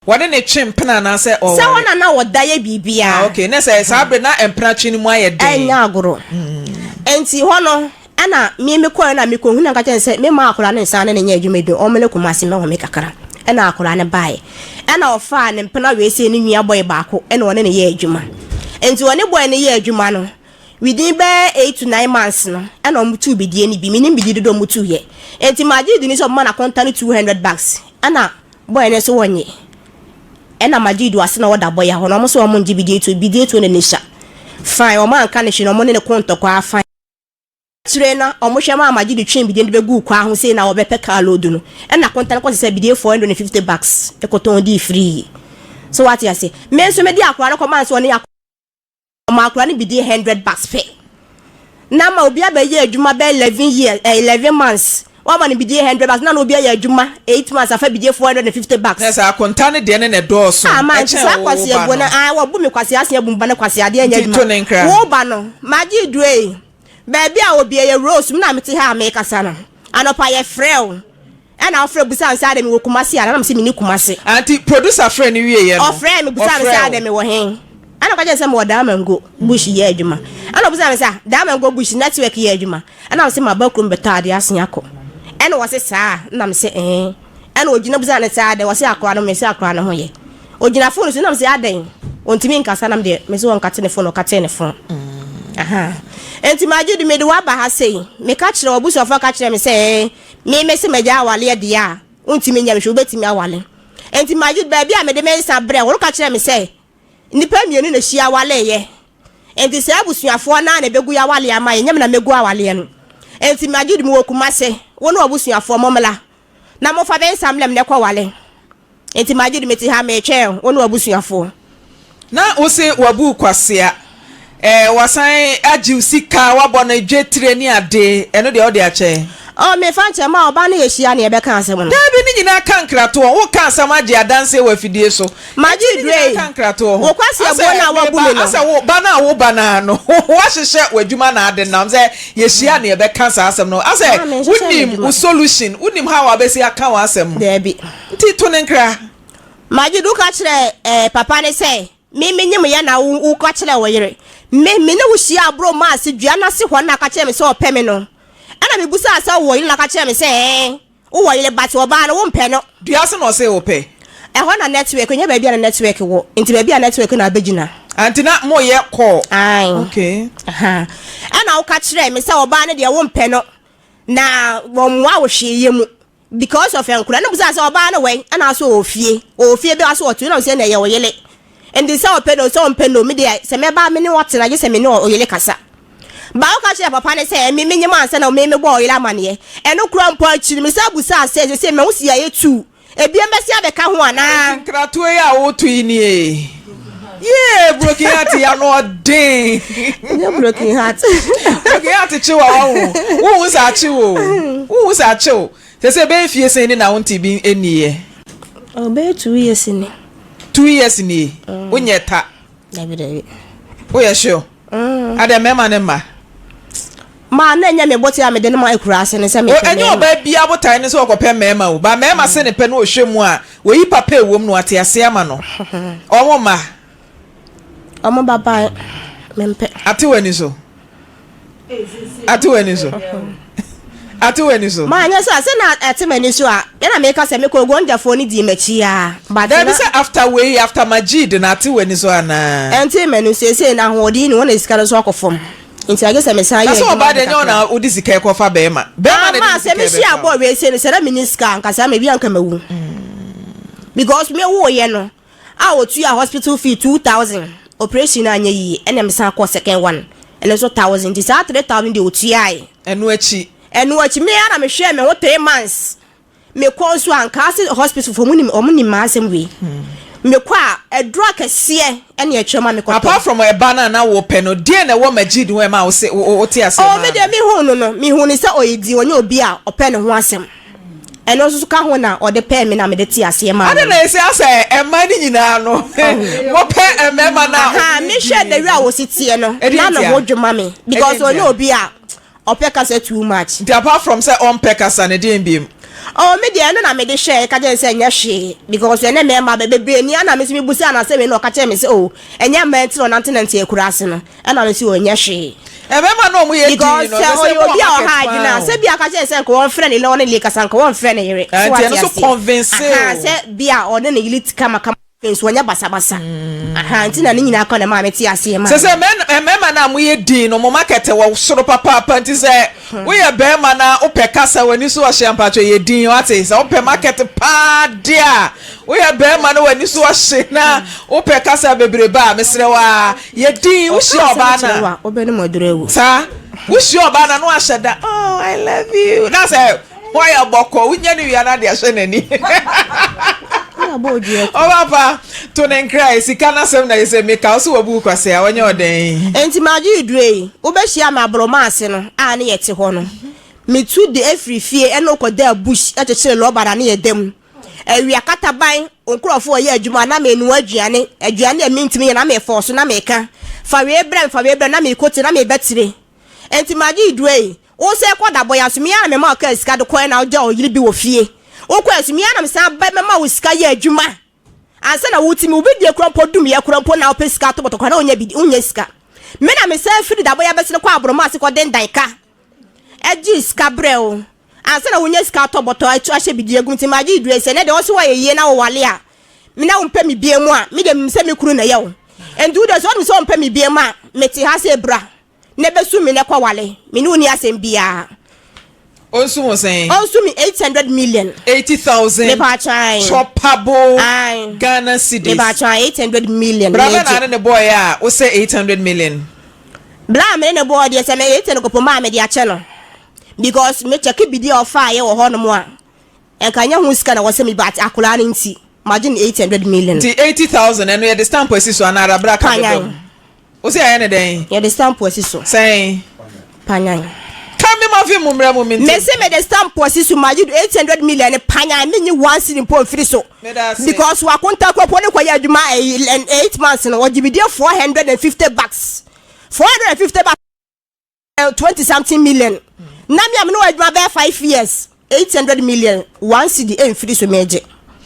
wade ne twempena na se o se wona na woda ye bibia okay na se sabre na empena twi ni mu aye den enya agoro enti ho no ana me ko na me ko hu na ka chen se me ma akra ne nsa na nya adwuma bi o mele kuma se me ho me kakara ena akra ne bae ena ofa ne mpena we se ni nwia boy baako ena one ne ye adwuma enti one boy ne ye adwuma no within be 8 to 9 months no ena omutu bidie ni bi minim bidie do mutu ye enti maji di ni so mana kontan $200 ena boy ne so wonye ena maji du ase na woda boy ho no mo so mo ngi bidie to ne nisha fine o man ka ne hye no mo ne konto kwa fine trainer omo hwema amaji di twin bidie be gu kwa ho sei na obepe ka load no ena kontan ko se bidie $450 ekoton di free so what you say me so me di akwa no command so ne akwa ne bidie $100 pe na ma obi abaye adwuma be 11 months wa ma ne bidie $100 na obi aye adwuma 8 months afa bidie $450 yes a kontan de ne do so ma sa kwase ebo na wo bu me kwase ase ebu mba na kwase ade anya adwuma wo ba no maji due baby a obi ye rose na meti ha me kasa no anopa ye frel ana ofre busa nsa de me wo kumase ana na me se me ni kumase anti producer friend ni wie ye no ofre me busa nsa de me wo hen ana kwa je se me da mango bush ye adwuma ana busa nsa da mango bush network ye adwuma ana se ma bakrum betade asen akọ ana wo se saa na me se ana ogina busa nsa de wo se akọ no me se akọ no ho ye ogina phone so na me se aden ontimi nkasa na me de me se won kate ne phone o kate ne phone aha enti majudu me de wa ba ha sei me ka kire obuso fa ka kire me sei me se meja awale de a untimi nya me hwe betimi awale enti majudu ba bia me de me nsa bre wo ka kire me sei nipa mienu na hia awale ye enti se abusuafo na na begu ya awale amaye nya me na megu awale no enti majudu me wo kumase wo na obusuafo momla na mo fa be nsa mlem ne kwa wale enti majudu me ti ha me twe wo na obusuafo na wo se wabu kwasea wasan ajiu sika wabona dwetire ni ade eno de ode ache me fanche ma oba na yehia na ebe kan asem no dabi ni nyina kan krato wo kan asem age adanse wa fidie so maji dre kan krato wo kwase ebo na wabu me no asa wo bana wo bana no wa hwehwe wadwuma na ade nam se yehia na ebe kan asem no asa unim solution unim how abesi aka wa asem dabi nti to ne nkra maji du ka kire papa ne se me nyim ya na wo ka kire wo yere me ne wo hia bro ma se dua na se ho na ka kire me se opɛ me no ana me busa asa wo yele na ka kire me se wo yele bat wo ba na wo mpɛ no dua se no se opɛ ho na network nya ba bia na network wo nti ba bia network na abegina anti na mo ye call ai okay aha ana wo ka kire me se wo ba na de wo mpɛ no na wo mwa wo hwe mu because of enkura na busa asa wo ba na we ana so ofie bi aso otu na se na ye wo yele and this our pedo so pendo me dey se me ba me ni what na je se me no oyele kasa ba o ka che papa ne se me nyim ansa na me bo oyele amane e no kura mpo achiri me se abusa se me wusi aye tu ebi embesi abeka ho ana nkrato ya wo tu ini yeah broken heart ya no den no broken heart chiwa wo wusa chiwo se be fie se ni na wonti bi eniye o be 2 years ni 2 years ni unyeta David o ye sure ade mema ne ma ma na nya me boti a me de no ma ekura ase ne se me enye oba bia botai ne so okope mema wo ba mema se ne pe no ohwemu a wo yi papa ewom no ate ase ama no omo ma omo baba mempe ate wani so ate wani so ate wani so ma nya so na ate mani so a na me ka se me ko gonja fo ni di machi a but then say after Majid na ate wani so ana ente mani se na hodi ni wona iska so akofom nti age se me sa ye na so ba de nya na odi sika e kofa be ma ma se me shi abo we se ne se na miniska nka se me bi anka mawu because me wo ye no a otu ya hospital fee 2000 operation anya yi ene me san ko second one ene so 1000 this 3000 de otu ai enu achi me ara me hwe me wo 3 months me ko so anka se hospital for omuni ma asem we me kwa edro akese ene e twema me ko apart from a banana na wo pe no die na wo Majid ho ma wo se wo te asem o me de mi hu no mi hu ni se oyidi onye obi a ope ne ho asem eno so ka ho na o de pe me na me de ti ase ma ade na ese ase ema ni nyina no wo pe emema na ha me hwe de wi a wo sitie no na na wo dwuma me because onye obi a ope ka say too much apart from say on pekasa ne de mbiem oh me de no na me de share ka je say nya hwe because ene me ma bebe ni ana me se me busi ana se me no ka che me se oh enya ment no nantenant e kura ase no ana me se o nya hwe emema no mu ye di no se obi a ha agina se bia ka che se ko won frɛ ne le won le kasa nko won frɛ ne yere so ati no so convince se bia o ne yili kama fence wonya basa nti na ne nyina ka na ma me ti ase ma se emema na mu ye di no mo market wo soro papa nti se wo ye be ma na opɛ kasa wani so ahye ampacho ye din wate se opɛ market pa dia wo ye be ma na wani so ahye na opɛ kasa bebreba mesre wa ye din wo hye oba na obeni modurewu sa wo hye oba na no ahye da oh I love you na se why aboko unya ni wi na de ahye nani Papa to nenkrai sika na sem na yese meka o so wabu kwase a wonye oden enti Majid re wo be hia ma abroma ase no a ne yete ho no me tu de afrifie e no koda bush e chechire lo bara ne yedem awia kataban onkrofo ye adwuma na me nu aduane e mintimi na me force na me ka fa we brem na me koti na me betire enti Majid re wo se koda boya so me ya me ma ka sika de koe na oja o yiri bi wo fie okwasu mi ana msa ba mama wo sika ye adwuma ansa na wutimi obi die krampo dum ye krampo na opesika to botokwa na onya sika me na msa firi dabo ya besene kwa abroma ase ko den danka eji sika breo ansa na wonya sika to boto achu ahye bidie gum ti Majid ese ne de wo se wa ye na wo wale a me na wo mpa mi bie mu a me de mse me kuru na ye wo endu de so so mpa mi bie mu a meti ha se bra ne besu me ne kwa wale me ni oni asem bia Onsu mo saying onsu mi 800 million 80,000 Never try chopable Ghana cedis Never try 800 million brother na ne boy a o say 800 million bla me ne boy dey say me 800 ko ma me dey ache no because me check bidi of fire wo ho no mo a enka nya hu sika na wo say me bat akula na nti imagine 800 million the 80,000 and we the stamp esi so na arabra ka do o say aye ne den ye the stamp esi so say panyan me ma fi mumra moment me say me the stamp posi so Majid 800 million panya me ni one city po free so because wa konta ko ne kwa ya adwuma 8 months no wo gibide 450 bucks 450 bucks 20 something million na me am no adwuma be 5 years 800 million one city free so meje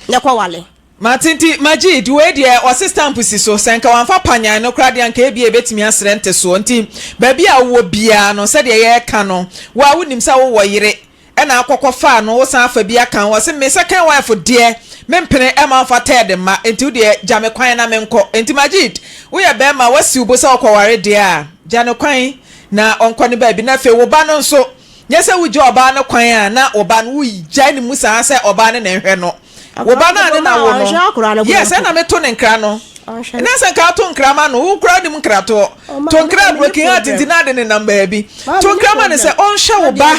ne kwa wale Matinti Majid we de o stamp si so senka wanfa panyan no krade anka ebie betimi asre nte so nti ba bia wo bia no se de ye ka no wa wonim sa wo yire e na akokọ fa no wo san fa bia kan wo se me second wife de mempene e ma fa ted ma nti wo de jame kwan na menko nti Majid wo ye be ma wasi ubo sa okoware de a jane kwan na onko ne ba bi na fe wo ba no nso nyese wo je oba no kwan a na oba no wo jai ni musa se oba ne nhwe no wo ba na na wo no yes na me to ne nkra no na se ka to nkra ma no wo kra dim nkra to nkra broken heart ntina de ne number bi to nkra ma ne se on hwe wo ba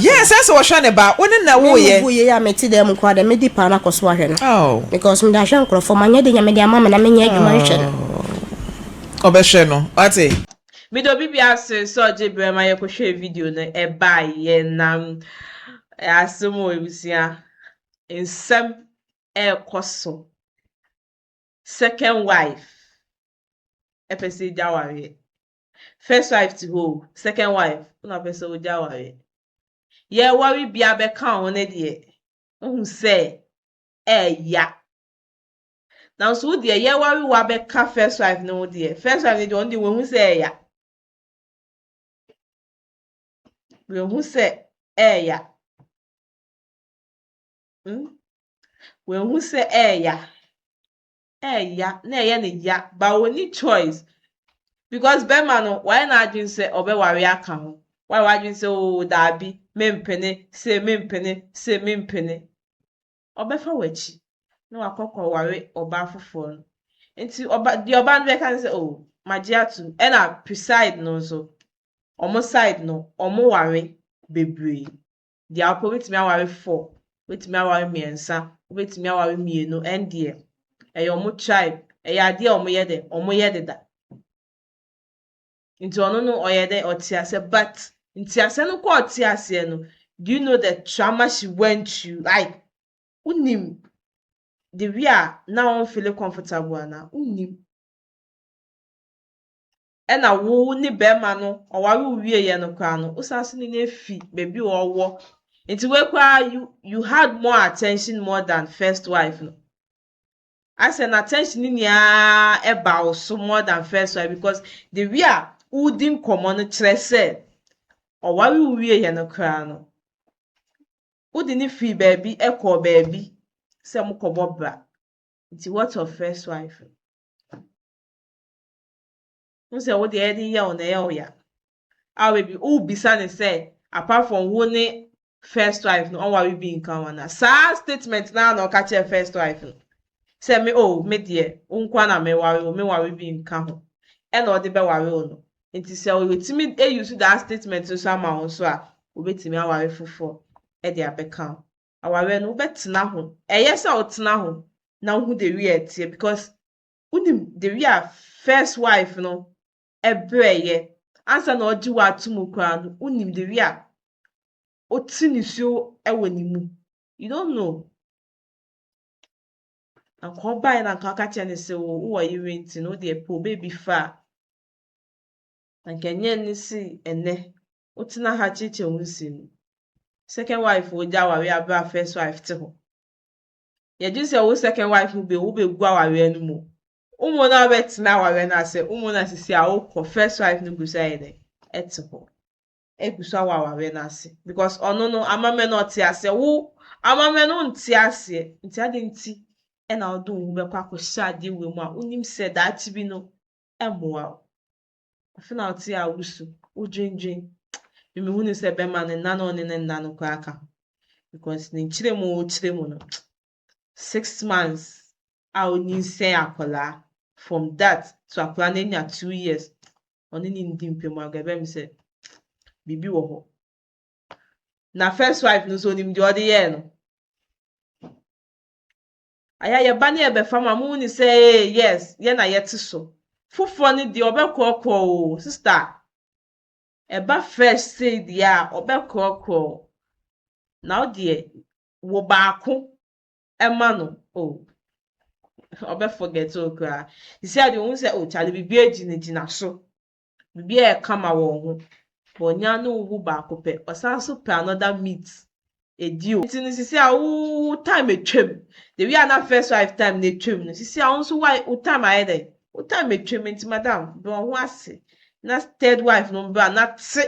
yes se wo hwe ne ba woni na wo ye wo ye ya meti dem kwa de medi pa na koso ahwe no because me da hwe nkro for manya de nya me de amama na menya adwuma hwe no obehwe no ati mi do bibia se so je brema ye ko hwe video no e ba ye nam asemo ebusia ensem koso second wife epesi jawari first wife to ho, second wife, una person oja ware. Ye worry bia be kan one de. Who say ya. Now so de ye worry wa be ka first wife no de. First wife de on de who say ya. We who say ya. We who say ya. Ya, na ye ne ya, but we need choice. Because Bema no, why not you say obe worry aka ho? Why you say oh dabi, mempene, say mempene. Obefa wachi. Na wakokọ worry oba foforo no. Nti oba the oba no can say oh, magiatu, e na preside no so. Omo side no, omo worry bebree. Dia opo wetimi aware 4, wetimi aware miensa, wetimi aware mienu, ndie. Eyo omo tribe, eya ade omo yede, omo yededa. Nti ono no oyede otiase, but ntiase no kwa otiase no, do you know the trauma she went through? Like unim the way now feel comfortable na unim. Na wo ni bema no oware wie ye no kwa no usase ni na fi baby owo. Nti we kwa you had more attention more than first wife no. I said attention ni ya eba so more than first wife because the way udim komo no kire se oware wie ye no kwa no. Udi ni fi baby ekọ baby se mo kobo bra. Nti what of first wife? Say what the heading ya on ya. I will be all beside say apart from one first wife no worry be in kawana. Sa statement now no catch a first wife. Say me oh me dear unkwa na me worry be in kaho. E no de be worry no. Nti say we timi e use that statement so sama so a obetimi aware fofo e de abeka. Aware no betena ho. E yes a otena ho na hu de wi etie because unim the wi first wife no ebreye ansa na oji wa atumu kwa no unim de wi a otinisuo ewo ni mu you don't know akọ bai na kan ka ne se wo yire nti no de po baby fa na kenye ni si ene otina ha chiche wunsi no second wife oja ware abra first wife te ho ye ji se wo second wife wo be gwa ware anu mu umu na betina ware na se umu na sisi a wo first wife no gusa ede eteho egusa ware na se because ono no amame no ti ase wo amame no nti ase nti ade nti e na odo wu be kwa kwhya ade we mu a unim se that bi no emoa afi na oti a wusu udwendwen mi hu ni se be ma ne na no ne na no kwa aka because ni chire mu no 6 months a oni se akola from that to akola na nya 2 years oni ni ndi mpem agabe mi se bibi wo ho na first wife no so nim di ode ye no aya ye ba na ye be fama mu ni say yes ye na ye te so fufo ni di obekọ o sister e ba first say dia obekọ na ode wo baako e ma no o obe forget o kra you see ade won say o chale bibi agina so bibi e kama wo ho bonya no wu baako pe osanso pe another meat edio nti no sisi a wo time etwem the we na first wife time na etwem no sisi a won why wo time ayede wo time etwem nti madam be ho ase na third wife no bra na te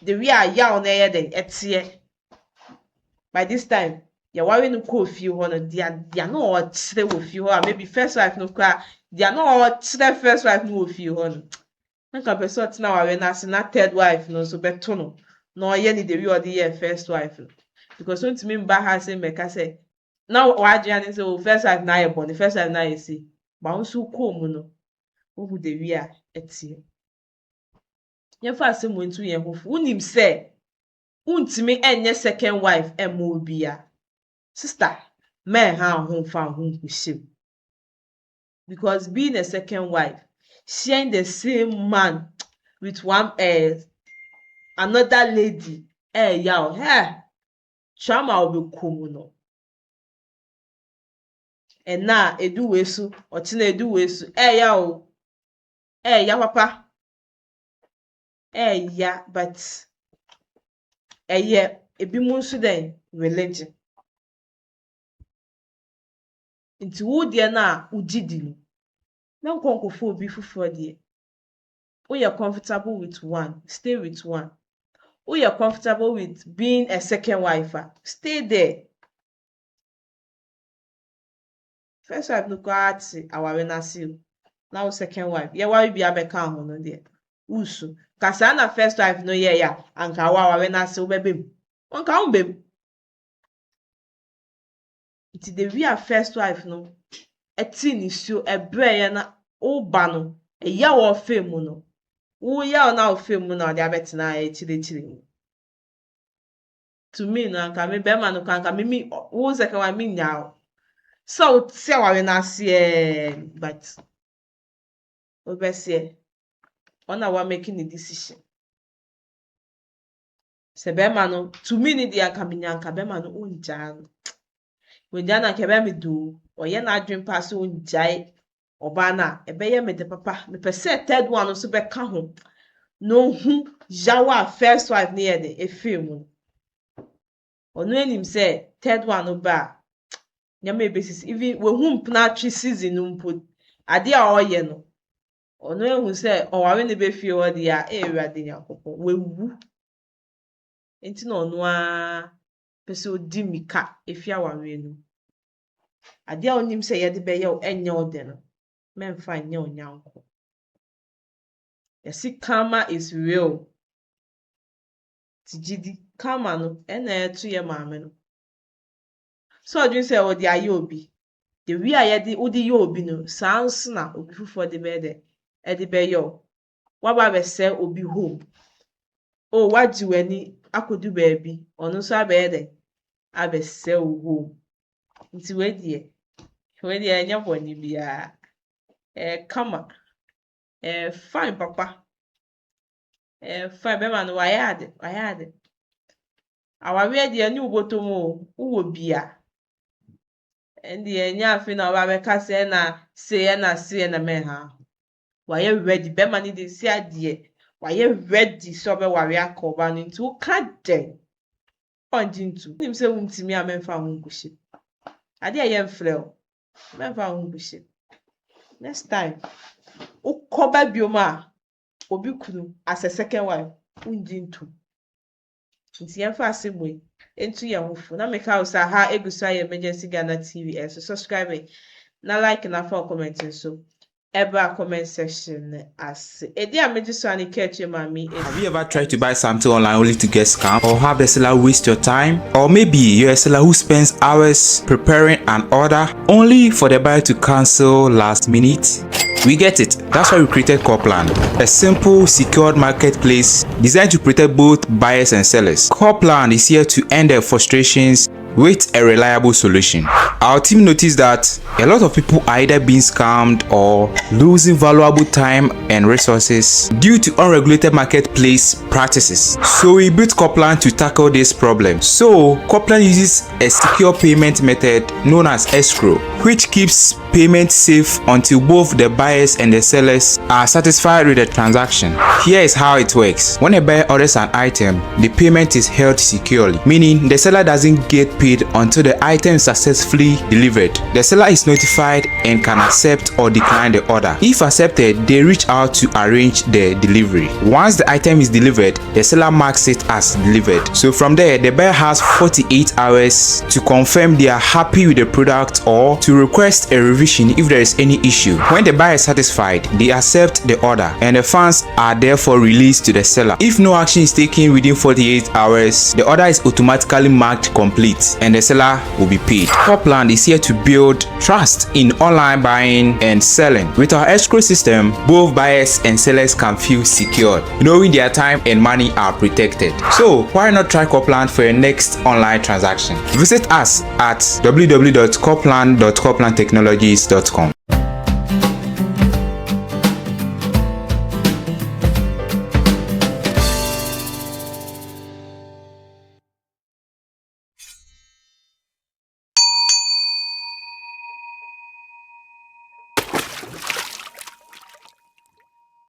the we ya on ayede etie by this time ya worry no ko fie ho no dia no o kire wo fie ho a maybe first wife no kwa dia no o kire first wife no wo fie ho no nka person tina worry na se na third wife no so beto no na oye ni the we odi ye first wife no because don't me mba ha say meka say now wajia ni say first wife na ye born the first wife na ye see ba unsu ko mu no wo the we a etie ye fa say mo ntu ye hofu unim say untimi enye second wife emo bia sister men ha ho fa ho kushim because being a second wife sharing the same man with one another lady yaw trauma obekomu no na edu wesu otina edu wesu yaw ya papa yeah, but yeah, ebi mu nso den religion. Nti wo deɛ no a wogye di no, na nkɔnkɔfo obi foforɔ deɛ. Woyɛ comfortable with one, stay with one. Woyɛ comfortable with being a second wife stay there. First wife no koraa te aware n'ase o. Na wo second wife, yɛware bi abɛka ho no deɛ. Wusu. Kasa na first wife no yɛ ya, anka wo aware n'ase wobɛbɛ mu. Anka wo mbɛ mu. Nti the way a first wife no ɛte ne suo ɛbrɛɛ na woba no, ɛyɛ wɔ ɔfa mu no. Woyɛ na ɔfa mu na ɔde abɛtena akyirikyiri mu. To me no anka me bɛrima no anka me wo second wife me nya wo. So wote aware n'ase but wobɛseɛ ɔna wa making the decision. Sɛ bɛrima no to me ne deɛ anka menya anka bɛrima no ongyaa no. Wogyaa na anka ɛbɛyɛ me do ɔyɛ n'adwene paa sɛ ongyae ɔbaa no a ɛbɛyɛ me de papa. Mepɛ sɛ third one nso bɛka ho na ohu yaw a first wife ne yɛ de efiri mu no. Ɔno anim sɛ third one no ba a nyama ebesisi even wehu mpena atwe season no mpo ade a ɔyɛ no ɔno ehu sɛ ɔware ne befie hɔ de a Awurade Nyankopɔn wewu. Enti na ɔno a pɛ sɛ odi mika efi aware no. Ade a onim sɛ yɛde bɛyɛ wo ɛnyɛ wo de no mɛmfa nyɛ wo nyanko. Yɛsi karma is real. Tijidi karma no ɛna ɛto yɛ maame no. So ɔdwen sɛ wɔde ayɛ obi. The way a yɛde wode yɛ obi no saa nso na obi foforɔ de bɛyɛ dɛ ɛde bɛyɛ wo. Waba abɛsɛ obi home. Oh, wagye w'ani akɔdu baabi. Ɔno nso abɛyɛ dɛ abɛsɛ wo home. Nti wei deɛ ɛnyɛ bɔne biara. Kama. Fine papa. Fine bɛrima no wayɛ ade. Awareɛ deɛ ne wo bɔtɔm o. Wowɔ bia. Ɛnde ɛnyɛ afe na ɔba bɛka sɛ na se na mɛha. Wayɛ ready. Bɛrima ne de si adeɛ. Wayɛ ready sɛ ɔbɛware aka ɔba no nti woka dɛn. Ɔngye ntu. Nim sɛ wontumi a mɛmfa ho nkuhyɛ. Ade a yɛmfrɛ wo. Mɛmfa ho nkuhyɛ. Next time. Wokɔba biom a obi kunu as a second wife. Wongye ntu. Nti yɛmfa asɛm wei ntu yɛn ho fo. Na meka wo sɛ ha egu so ayɛ Emergency Ghana TV. So subscribe na like na for comment nso. Ever comment section as have you ever tried to buy something online only to get scammed, or have the seller waste your time? Or maybe you're a seller who spends hours preparing an order only for the buyer to cancel last minute? We get it. That's why we created Copland, a simple, secured marketplace designed to protect both buyers and sellers. Copland is here to end their frustrations with a reliable solution. Our team noticed that a lot of people are either being scammed or losing valuable time and resources due to unregulated marketplace practices. So we built Copland to tackle this problem. So Copland uses a secure payment method known as escrow, which keeps payment safe until both the buyers and the sellers are satisfied with the transaction. Here is how it works. When a buyer orders an item, the payment is held securely, meaning the seller doesn't get paid until the item is successfully delivered. The seller is notified and can accept or decline the order. If accepted, they reach out to arrange the delivery. Once the item is delivered, the seller marks it as delivered. So from there, the buyer has 48 hours to confirm they are happy with the product or to request a revision if there is any issue. When the buyer is satisfied, they accept the order and the funds are therefore released to the seller. If no action is taken within 48 hours, the order is automatically marked complete and the seller will be paid. Copland is here to build trust in online buying and selling. With our escrow system, both buyers and sellers can feel secure, knowing their time and money are protected. So why not try Copland for your next online transaction? Visit us at www.copland.coplandtechnologies.com.